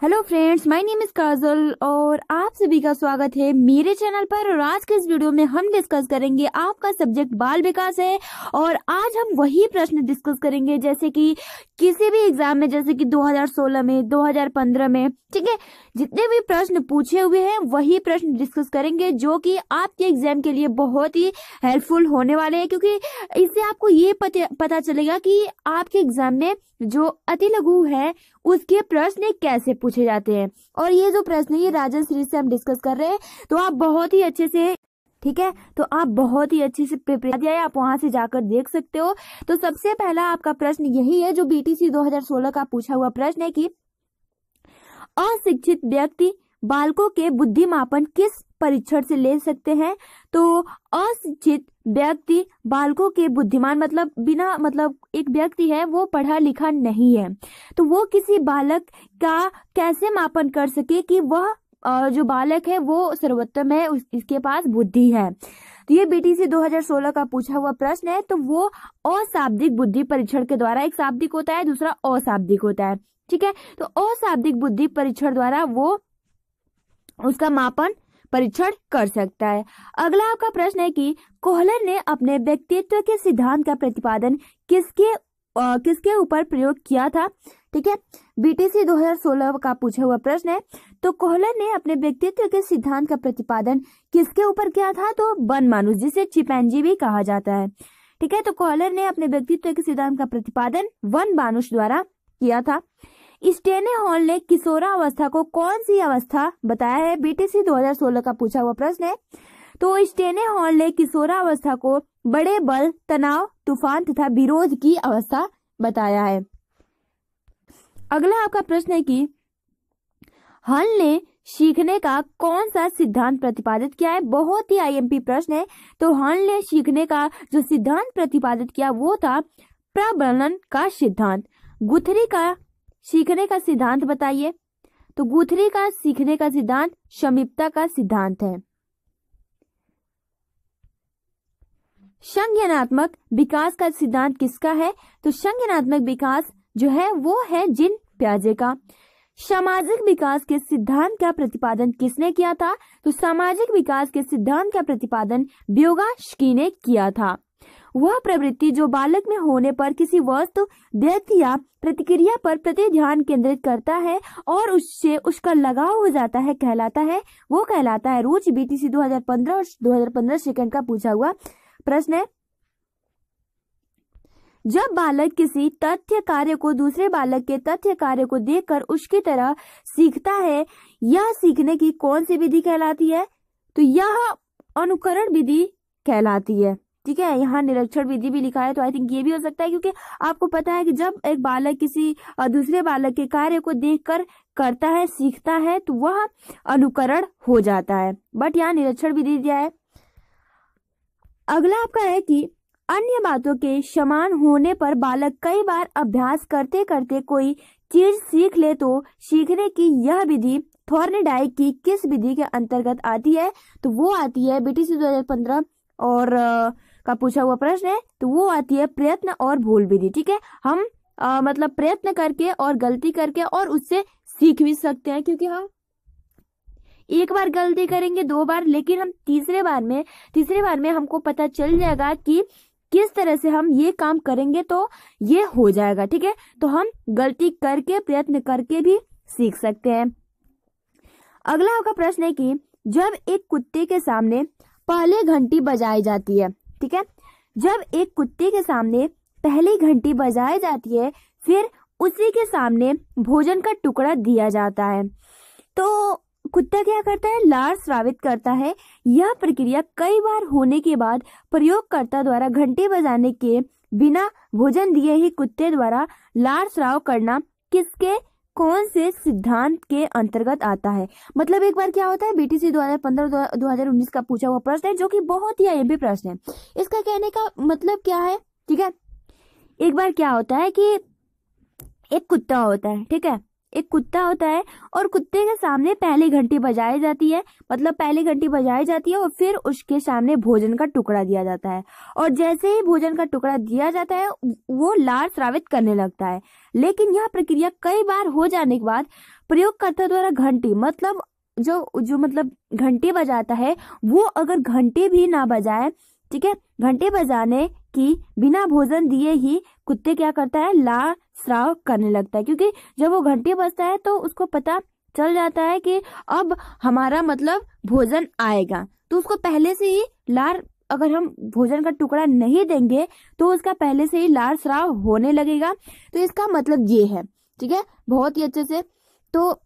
Hello friends, my name is Kajal और आप सभी का स्वागत है मेरे चैनल पर। और आज के इस वीडियो में हम डिस्कस करेंगे, आपका सब्जेक्ट बाल विकास है और आज हम वही प्रश्न डिस्कस करेंगे जैसे कि किसी भी एग्जाम में, जैसे कि 2016 में, 2015 में, ठीक है, जितने भी प्रश्न पूछे हुए हैं वही प्रश्न डिस्कस करेंगे जो कि आपके एग्जाम के लिए बहुत ही हेल्पफुल होने वाले हैं, क्योंकि इससे आपको ये पता चलेगा कि आपके एग्जाम में जो अति लघु है उसके प्रश्न कैसे पूछे जाते हैं। और ये जो प्रश्न है ये राजन सीरीज से हम डिस्कस कर रहे हैं, तो आप बहुत ही अच्छे से, ठीक है, तो आप बहुत ही अच्छे से प्रिपेयर किया है, आप वहां से जाकर देख सकते हो। तो सबसे पहला आपका प्रश्न यही है जो बीटीसी 2016 का पूछा हुआ प्रश्न है कि अशिक्षित व्यक्ति बालकों के बुद्धिमापन किस परीक्षण से ले सकते हैं। तो अशिक्षित व्यक्ति बालकों के बुद्धिमान मतलब एक व्यक्ति है वो पढ़ा लिखा नहीं है, तो वो किसी बालक का कैसे मापन कर सके कि वह जो बालक है वो सर्वोत्तम है, इसके पास बुद्धि है। तो ये बीटीसी 2016 का पूछा हुआ प्रश्न है। तो वो अशाब्दिक बुद्धि परीक्षण के द्वारा, एक शाब्दिक होता है दूसरा अशाब्दिक होता है, ठीक है, तो अशाब्दिक बुद्धि परीक्षण द्वारा वो उसका मापन परीक्षण कर सकता है। अगला आपका प्रश्न है कि कोहलर ने अपने व्यक्तित्व के सिद्धांत का प्रतिपादन किसके ऊपर प्रयोग किया था। ठीक है, बीटीसी 2016 का पूछा हुआ प्रश्न है। तो कोहलर ने अपने व्यक्तित्व के सिद्धांत का प्रतिपादन किसके ऊपर किया था। तो वन मानुष, जिसे चिंपैंजी भी कहा जाता है। ठीक है, तो कोहलर ने अपने व्यक्तित्व के सिद्धांत का प्रतिपादन वन मानुष द्वारा किया था। स्टेने हॉल ने किशोरावस्था को कौन सी अवस्था बताया है। बीटीसी 2016 का पूछा हुआ प्रश्न है। तो स्टेने हॉल ने किशोरावस्था को बड़े बल, तनाव, तूफान तथा विरोध की अवस्था बताया है। अगला आपका प्रश्न है कि हॉल ने सीखने का कौन सा सिद्धांत प्रतिपादित किया है। बहुत ही आईएमपी प्रश्न है। तो हॉल ने सीखने का जो सिद्धांत प्रतिपादित किया वो था प्रबलन का सिद्धांत। गुथरी का सीखने का सिद्धांत बताइए। तो गुथरी का सीखने का सिद्धांत समीपता का सिद्धांत है। संज्ञानात्मक विकास का सिद्धांत किसका है। तो संज्ञानात्मक विकास जो है वो है जीन पियाजे का। सामाजिक विकास के सिद्धांत का प्रतिपादन किसने किया था। तो सामाजिक विकास के सिद्धांत का प्रतिपादन व्योगास्की ने किया था। वह प्रवृत्ति जो बालक में होने पर किसी वस्तु, व्यक्ति या प्रतिक्रिया पर प्रति ध्यान केंद्रित करता है और उससे उसका लगाव हो जाता है, वो कहलाता है रुचि। बीटीसी 2015 और 2015 सेकंड का पूछा हुआ प्रश्न है। जब बालक किसी तथ्य कार्य को दूसरे बालक के तथ्य कार्य को देखकर उसकी तरह सीखता है, यह सीखने की कौन सी विधि कहलाती है। तो यह अनुकरण विधि कहलाती है। ठीक है, यहाँ निरीक्षण विधि भी लिखा है, तो आई थिंक ये भी हो सकता है, क्योंकि आपको पता है कि जब एक बालक किसी दूसरे बालक के कार्य को देखकर करता है, सीखता है, तो वह अनुकरण हो जाता है, बट यहाँ निरीक्षण विधि दिया है। अगला आपका है कि अन्य बातों के समान होने पर बालक कई बार अभ्यास करते करते कोई चीज सीख ले, तो सीखने की यह विधि थॉर्नडाइक की किस विधि के अंतर्गत आती है। तो वो आती है, बीटीसी 2015 और का पूछा हुआ प्रश्न है, तो वो आती है प्रयत्न और भूल विधि। ठीक है, हम मतलब प्रयत्न करके और गलती करके और उससे सीख भी सकते हैं, क्योंकि हम एक बार गलती करेंगे, दो बार, लेकिन हम तीसरे बार में हमको पता चल जाएगा कि किस तरह से हम ये काम करेंगे तो ये हो जाएगा। ठीक है, तो हम गलती करके, प्रयत्न करके भी सीख सकते हैं। अगला आपका प्रश्न है कि जब एक कुत्ते के सामने पहले घंटी बजाई जाती है, ठीक है, जब एक कुत्ते के सामने पहली घंटी बजाई जाती है, फिर उसी के सामने भोजन का टुकड़ा दिया जाता है, तो कुत्ता क्या करता है, लार स्रावित करता है। यह प्रक्रिया कई बार होने के बाद प्रयोगकर्ता द्वारा घंटी बजाने के बिना भोजन दिए ही कुत्ते द्वारा लार स्राव करना किसके कौन से सिद्धांत के अंतर्गत आता है। मतलब एक बार क्या होता है, बीटीसी 2015-2019 का पूछा हुआ प्रश्न है, जो कि बहुत ही आईएमपी प्रश्न है। इसका कहने का मतलब क्या है, ठीक है, एक बार क्या होता है कि एक कुत्ता होता है, ठीक है, एक कुत्ता होता है और कुत्ते के सामने पहली घंटी बजाई जाती है, मतलब पहली घंटी बजाई जाती है और फिर उसके सामने भोजन का टुकड़ा दिया जाता है, और जैसे ही भोजन का टुकड़ा दिया जाता है वो लार स्रावित करने लगता है। लेकिन यह प्रक्रिया कई बार हो जाने के बाद प्रयोगकर्ता द्वारा घंटी मतलब जो मतलब घंटी बजाता है वो अगर घंटी भी ना बजाए, ठीक है, घंटे बजाने की बिना भोजन दिए ही कुत्ते क्या करता है, लार स्राव करने लगता है। क्योंकि जब वो घंटी बजता है तो उसको पता चल जाता है कि अब हमारा मतलब भोजन आएगा, तो उसको पहले से ही लार, अगर हम भोजन का टुकड़ा नहीं देंगे तो उसका पहले से ही लार स्राव होने लगेगा। तो इसका मतलब ये है, ठीक है, बहुत ही अच्छे से। तो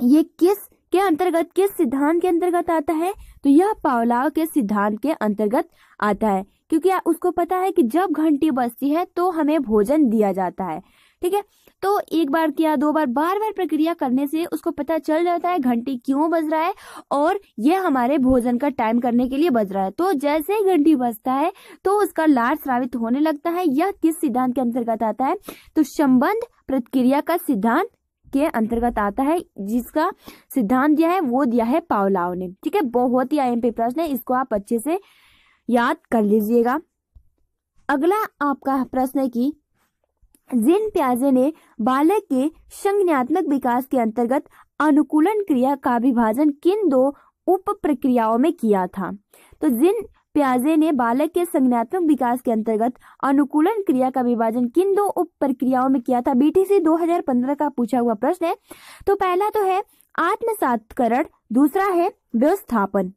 ये किस के अंतर्गत, किस सिद्धांत के अंतर्गत आता है, तो यह पावलोव के सिद्धांत के अंतर्गत आता है। क्योंकि उसको पता है कि जब घंटी बजती है तो हमें भोजन दिया जाता है, ठीक है। तो एक बार किया, दो बार, बार बार प्रक्रिया करने से उसको पता चल जाता है घंटी क्यों बज रहा है और ये हमारे भोजन का टाइम करने के लिए बज रहा है। तो जैसे ही घंटी बजता है तो उसका लार स्रावित होने लगता है। यह किस सिद्धांत के अंतर्गत आता है, तो संबंध प्रतिक्रिया का सिद्धांत के अंतर्गत आता है, जिसका सिद्धांत दिया है वो दिया है पावलोव ने, ठीक है। बहुत ही आईएमपी प्रश्न है, इसको आप अच्छे से याद कर लीजिएगा। अगला आपका प्रश्न है कि जीन पियाजे ने बालक के संज्ञानात्मक विकास के अंतर्गत अनुकूलन क्रिया का विभाजन किन दो उप प्रक्रियाओं में किया था। तो जीन पियाजे ने बालक के संज्ञानात्मक विकास के अंतर्गत अनुकूलन क्रिया का विभाजन किन दो उप प्रक्रियाओं में किया था। बीटीसी 2015 का पूछा हुआ प्रश्न है। तो पहला तो है आत्मसात्करण, दूसरा है व्यवस्थापन।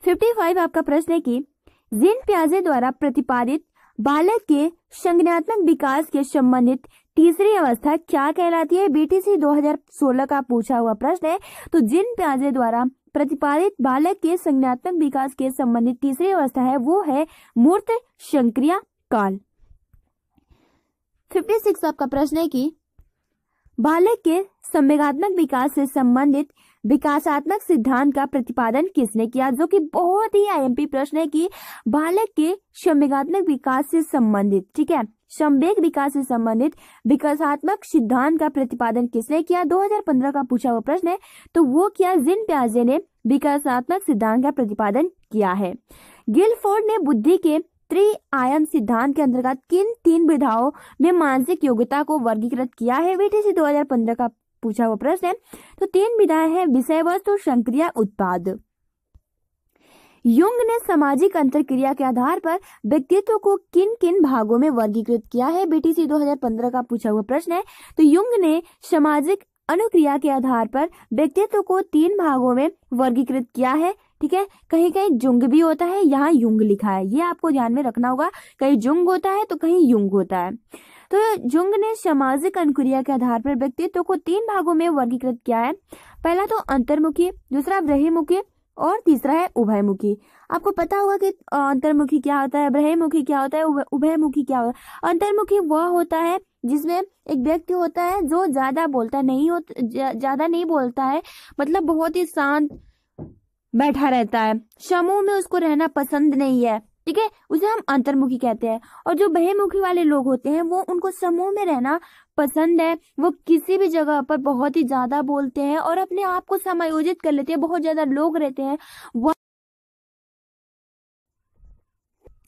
55 आपका प्रश्न है कि जीन पियाजे द्वारा प्रतिपादित बालक के संज्ञानात्मक विकास के संबंधित तीसरी अवस्था क्या कहलाती है। बीटीसी 2016 का पूछा हुआ प्रश्न है। तो जीन पियाजे द्वारा प्रतिपादित बालक के संज्ञानात्मक विकास के संबंधित तीसरी अवस्था है वो है मूर्त संक्रिया काल। 56 आपका प्रश्न है कि बालक के संवेगात्मक विकास से संबंधित विकासात्मक सिद्धांत का प्रतिपादन किसने किया, जो कि बहुत ही आईएमपी प्रश्न है कि बालक के संवेगात्मक विकास से संबंधित, ठीक है, संवेग विकास से संबंधित विकासात्मक सिद्धांत का प्रतिपादन किसने किया। 2015 का पूछा हुआ प्रश्न है। तो वो किया जीन पियाजे ने विकासात्मक सिद्धांत का प्रतिपादन किया है। गिलफोर्ड ने बुद्धि के त्रि-आयाम सिद्धांत के अंतर्गत किन तीन विधाओं में मानसिक योग्यता को वर्गीकृत किया है। बीटीसी 2015 का पूछा हुआ प्रश्न है। तो तीन विधाएं हैं विषय वस्तु, संक्रिया, उत्पाद। युंग ने सामाजिक अंतरक्रिया के आधार पर व्यक्तित्व को किन किन भागों में वर्गीकृत किया है। बीटीसी 2015 का पूछा हुआ प्रश्न है। तो युंग ने सामाजिक अनुक्रिया के आधार पर व्यक्तित्व को तीन भागों में वर्गीकृत किया है, ठीक है। कहीं कहीं जुंग भी होता है, यहाँ युंग लिखा है, ये आपको ध्यान में रखना होगा। कहीं जुंग होता है तो कहीं युंग होता है। तो जुंग ने सामाजिक अनुक्रिया के आधार पर व्यक्तित्व को तीन भागों में वर्गीकृत किया है। पहला तो अंतर्मुखी, दूसरा बहिर्मुखी और तीसरा है उभयमुखी। आपको पता होगा कि अंतर्मुखी क्या होता है, बहिर्मुखी क्या होता है, उभयमुखी क्या होता है। अंतर्मुखी वह होता है जिसमें एक व्यक्ति होता है जो ज्यादा नहीं बोलता है, मतलब बहुत ही शांत बैठा रहता है, समूह में उसको रहना पसंद नहीं है, ठीक है, उसे हम अंतर्मुखी कहते हैं। और जो बहिर्मुखी वाले लोग होते हैं वो उनको समूह में रहना पसंद है, वो किसी भी जगह पर बहुत ही ज्यादा बोलते हैं और अपने आप को समायोजित कर लेते हैं, बहुत ज्यादा लोग रहते हैं,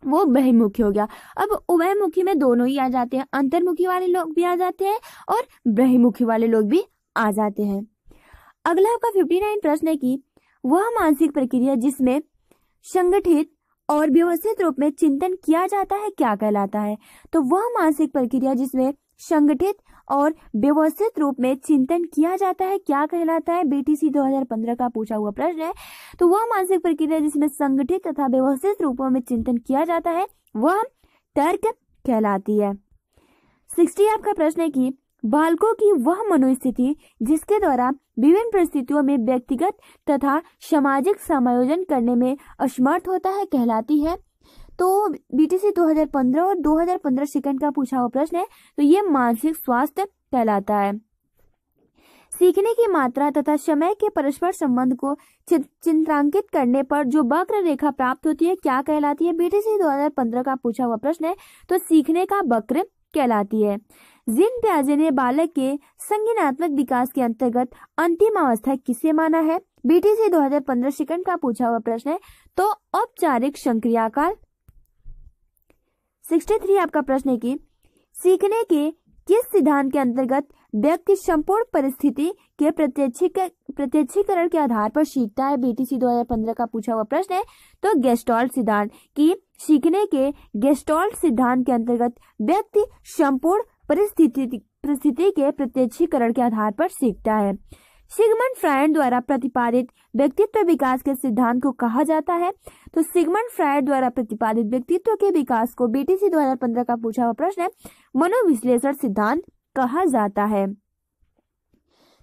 वो बहिर्मुखी हो गया। अब उभयमुखी में दोनों ही आ जाते हैं, अंतर्मुखी वाले लोग भी आ जाते हैं और बहिर्मुखी वाले लोग भी आ जाते हैं। अगला आपका 59 प्रश्न है कि वह मानसिक प्रक्रिया जिसमें संगठित और व्यवस्थित रूप में चिंतन किया जाता है क्या कहलाता है। तो वह मानसिक प्रक्रिया जिसमें संगठित और व्यवस्थित रूप में चिंतन किया जाता है क्या कहलाता है। बीटीसी 2015 का पूछा हुआ प्रश्न है। तो वह मानसिक प्रक्रिया जिसमें संगठित तथा व्यवस्थित रूपों में चिंतन किया जाता है वह तर्क कहलाती है। 60 आपका प्रश्न है कि बालकों की वह मनोस्थिति जिसके द्वारा विभिन्न परिस्थितियों में व्यक्तिगत तथा सामाजिक समायोजन करने में असमर्थ होता है कहलाती है। तो बीटीसी 2015 और 2015 सेकंड का पूछा हुआ प्रश्न है। तो ये मानसिक स्वास्थ्य कहलाता है। सीखने की मात्रा तथा समय के परस्पर संबंध को चित्रांकित करने पर जो वक्र रेखा प्राप्त होती है क्या कहलाती है। बीटीसी 2015 का पूछा हुआ प्रश्न है। तो सीखने का वक्र कहलाती है। जीन पियाजे ने बालक के संज्ञानात्मक विकास के अंतर्गत अंतिम अवस्था किसे माना है। बीटीसी 2015 सेकंड का पूछा हुआ प्रश्न है। तो औपचारिक संक्रियाकाल। 63 आपका प्रश्न है कि सीखने के किस सिद्धांत के अंतर्गत व्यक्ति संपूर्ण परिस्थिति के प्रत्यक्षीकरण के आधार पर सीखता है? बीटीसी 2015 का पूछा हुआ प्रश्न है। तो गेस्टाल्ट सिद्धांत की सीखने के गेस्टाल्ट सिद्धांत के अंतर्गत व्यक्ति संपूर्ण परिस्थिति के प्रत्यक्षीकरण के आधार पर सीखता है। सिगमंड फ्रायड द्वारा प्रतिपादित व्यक्तित्व विकास के सिद्धांत को कहा जाता है? तो सिगमंड फ्रायड द्वारा प्रतिपादित व्यक्तित्व के विकास को बीटीसी 2015 का पूछा हुआ प्रश्न है मनोविश्लेषण सिद्धांत कहा जाता है।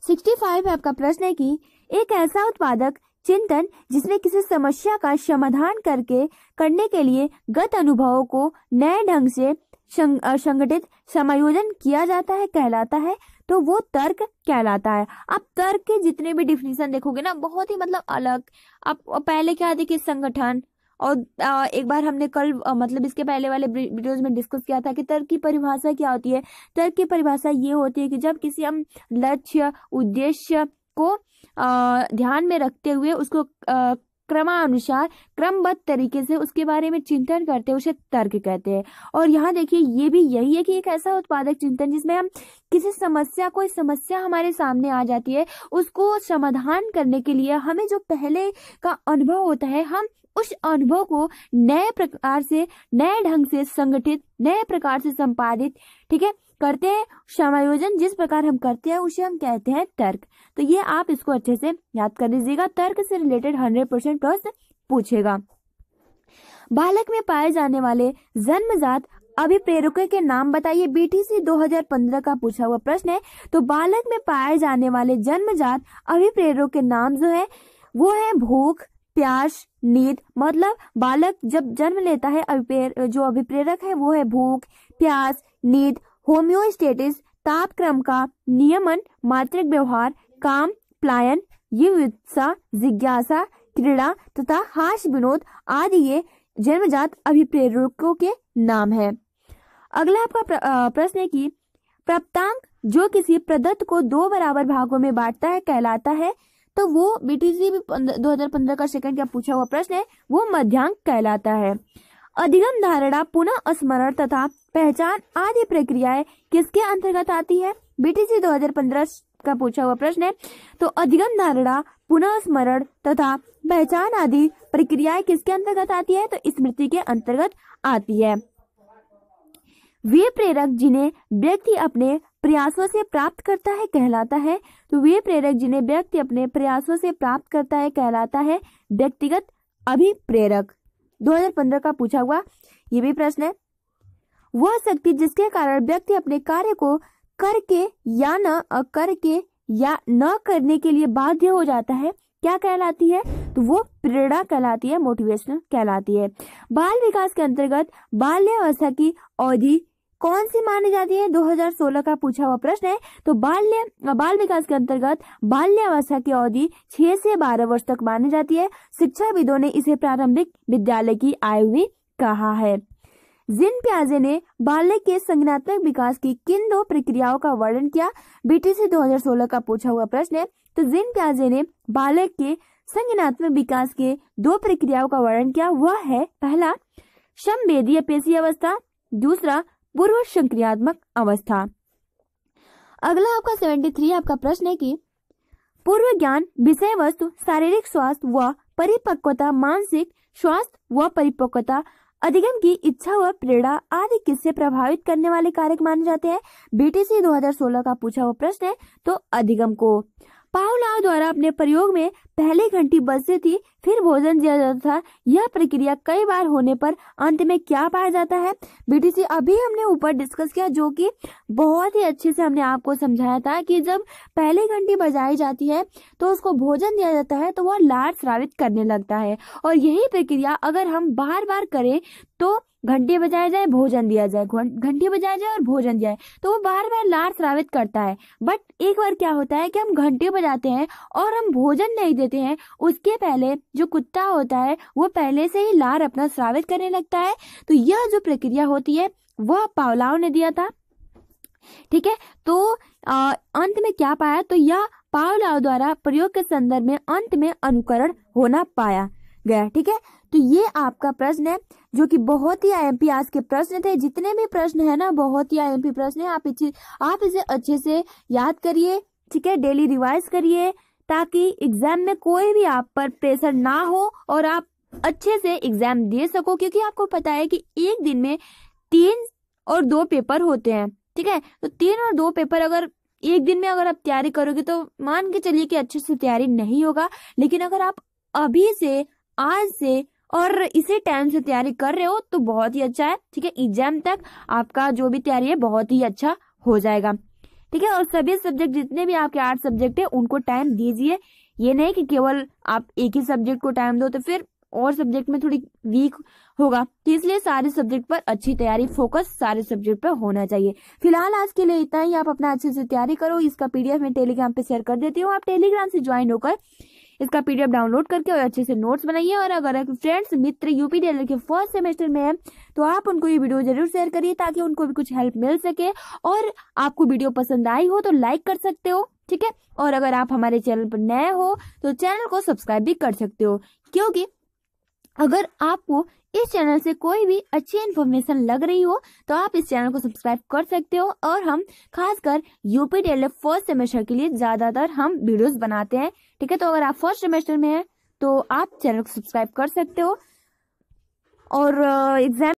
65 आपका प्रश्न है कि एक ऐसा उत्पादक चिंतन जिसमें किसी समस्या का समाधान करने के लिए गत अनुभवों को नए ढंग से संगठित समायोजन किया जाता है कहलाता है? तो वो तर्क कहलाता है। आप तर्क के जितने भी डिफिनीशन देखोगे ना बहुत ही मतलब अलग। आप पहले क्या देखिए संगठन, और एक बार हमने कल मतलब इसके पहले वाले वीडियोस में डिस्कस किया था कि तर्क की परिभाषा क्या होती है। तर्क की परिभाषा ये होती है कि जब किसी हम लक्ष्य उद्देश्य को ध्यान में रखते हुए उसको क्रमानुसार क्रमबद्ध तरीके से उसके बारे में चिंतन करते हैं उसे तर्क कहते हैं। और यहाँ देखिए ये भी यही है कि एक ऐसा उत्पादक चिंतन जिसमें हम किसी कोई समस्या हमारे सामने आ जाती है उसको समाधान करने के लिए हमें जो पहले का अनुभव होता है हम उस अनुभव को नए प्रकार से नए ढंग से संगठित नए प्रकार से संपादित ठीक है करते हैं। समायोजन जिस प्रकार हम करते हैं उसे हम कहते हैं तर्क। तो ये आप इसको अच्छे से याद कर लीजिएगा। तर्क से रिलेटेड 100% प्रश्न पूछेगा। बालक में पाए जाने वाले जन्मजात अभिप्रेरकों के नाम बताइए। बीटीसी 2015 का पूछा हुआ प्रश्न है। तो बालक में पाए जाने वाले जन्मजात अभिप्रेरकों के नाम जो है वो है भूख, प्यास, नींद। मतलब बालक जब जन्म लेता है जो अभिप्रेरक है वो है भूख, प्यास, नींद, होम्योस्टेटिस, तापक्रम का नियमन, मात्रिक व्यवहार, काम, पलायन, युत्सा, जिज्ञासा, क्रीड़ा तथा हास्य विनोद आदि ये जन्मजात अभिप्रेरकों के नाम है। अगला आपका प्रश्न है कि प्राप्तांक जो किसी प्रदत्त को दो बराबर भागों में बांटता है कहलाता है? तो वो बीटीसी 2015 का सेकंड का पूछा हुआ प्रश्न है वो मध्यांक कहलाता है। अधिगम धारणा, पुनः स्मरण तथा पहचान आदि प्रक्रियाएं किसके अंतर्गत आती है? बीटीसी 2015 का पूछा हुआ प्रश्न है। तो अधिगम धारणा, पुनः स्मरण तथा पहचान आदि प्रक्रियाएं किसके अंतर्गत आती है? तो स्मृति के अंतर्गत आती है। वे प्रेरक जिन्हें व्यक्ति अपने प्रयासों से प्राप्त करता है कहलाता है? तो वे प्रेरक जिन्हें व्यक्ति अपने प्रयासों से प्राप्त करता है कहलाता है व्यक्तिगत अभिप्रेरक। 2015 का पूछा हुआ ये भी प्रश्न है। वह शक्ति जिसके कारण व्यक्ति अपने कार्य को करके या न करने के लिए बाध्य हो जाता है क्या कहलाती है? तो वो प्रेरणा कहलाती है, मोटिवेशनल कहलाती है। बाल विकास के अंतर्गत बाल्यावस्था की अवधि कौन सी मानी जाती है? 2016 का पूछा हुआ प्रश्न है। तो बाल विकास के अंतर्गत बाल्यावस्था की अवधि 6 से 12 वर्ष तक मानी जाती है। शिक्षाविदों ने इसे प्रारंभिक विद्यालय की आयु भी कहा है। जीन पियाजे ने बालक के संज्ञानात्मक विकास की किन दो प्रक्रियाओं का वर्णन किया? बीटीसी 2016 का पूछा हुआ प्रश्न है। तो जीन पियाजे ने बालक के संज्ञानात्मक विकास के दो प्रक्रियाओं का वर्णन किया। वह है पहला संवेदीय पेशी अवस्था, दूसरा पूर्व संक्रियात्मक अवस्था। अगला आपका 73 आपका प्रश्न है कि पूर्व ज्ञान, विषय वस्तु, शारीरिक स्वास्थ्य व परिपक्वता, मानसिक स्वास्थ्य व परिपक्वता, अधिगम की इच्छा व प्रेरणा आदि किससे प्रभावित करने वाले कारक माने जाते हैं? बीटीसी 2016 का पूछा हुआ प्रश्न है। तो अधिगम को पावलोव द्वारा अपने प्रयोग में पहले घंटी बजती थी फिर भोजन दिया जाता था। यह प्रक्रिया कई बार होने पर अंत में क्या पाया जाता है? बीटीसी अभी हमने ऊपर डिस्कस किया जो कि बहुत ही अच्छे से हमने आपको समझाया था कि जब पहली घंटी बजाई जाती है तो उसको भोजन दिया जाता है तो वह लार स्रावित करने लगता है। और यही प्रक्रिया अगर हम बार बार करें तो घंटे बजाया जाए भोजन दिया जाए, घंटे बजाया जाए और भोजन दिया जाए तो वो बार बार लार स्रावित करता है। बट एक बार क्या होता है कि हम घंटे बजाते हैं और हम भोजन नहीं देते हैं, उसके पहले जो कुत्ता होता है वो पहले से ही लार अपना स्रावित करने लगता है। तो यह जो प्रक्रिया होती है वह पावलोव ने दिया था। ठीक है, तो अंत में क्या पाया? तो यह पावलोव द्वारा प्रयोग के संदर्भ में अंत में अनुकरण होना पाया गया। ठीक है, तो ये आपका प्रश्न है जो कि बहुत ही आईएमपी आज के प्रश्न थे। जितने भी प्रश्न है ना बहुत ही आईएमपी प्रश्न है। आप इसे अच्छे से याद करिए। ठीक है, डेली रिवाइज करिए ताकि एग्जाम में कोई भी आप पर प्रेशर ना हो और आप अच्छे से एग्जाम दे सको, क्योंकि आपको पता है कि एक दिन में 3 और 2 पेपर होते हैं। ठीक है, तो 3 और 2 पेपर अगर एक दिन में अगर आप तैयारी करोगे तो मान के चलिए कि अच्छे से तैयारी नहीं होगा। लेकिन अगर आप अभी से, आज से और इसी टाइम से तैयारी कर रहे हो तो बहुत ही अच्छा है। ठीक है, एग्जाम तक आपका जो भी तैयारी है बहुत ही अच्छा हो जाएगा। ठीक है, और सभी सब्जेक्ट जितने भी आपके 8 सब्जेक्ट है उनको टाइम दीजिए। ये नहीं कि केवल आप एक ही सब्जेक्ट को टाइम दो तो फिर और सब्जेक्ट में थोड़ी वीक होगा। तो इसलिए सारे सब्जेक्ट पर अच्छी तैयारी, फोकस सारे सब्जेक्ट पर होना चाहिए। फिलहाल आज के लिए इतना ही। आप अपना अच्छे से तैयारी करो। इसका पीडीएफ मैं टेलीग्राम पे शेयर कर देती हूँ। आप टेलीग्राम से ज्वाइन होकर इसका पीडीएफ डाउनलोड करके और अच्छे से नोट्स बनाइए। और अगर फ्रेंड्स मित्र यूपीडीएलएड के फर्स्ट सेमेस्टर में है तो आप उनको ये वीडियो जरूर शेयर करिए ताकि उनको भी कुछ हेल्प मिल सके। और आपको वीडियो पसंद आई हो तो लाइक कर सकते हो। ठीक है, और अगर आप हमारे चैनल पर नए हो तो चैनल को सब्सक्राइब भी कर सकते हो, क्योंकि अगर आपको इस चैनल से कोई भी अच्छी इन्फॉर्मेशन लग रही हो तो आप इस चैनल को सब्सक्राइब कर सकते हो। और हम खासकर यूपीडीएलएड फर्स्ट सेमेस्टर के लिए ज्यादातर हम वीडियोस बनाते हैं। ठीक है, तो अगर आप फर्स्ट सेमेस्टर में हैं तो आप चैनल को सब्सक्राइब कर सकते हो और एग्जाम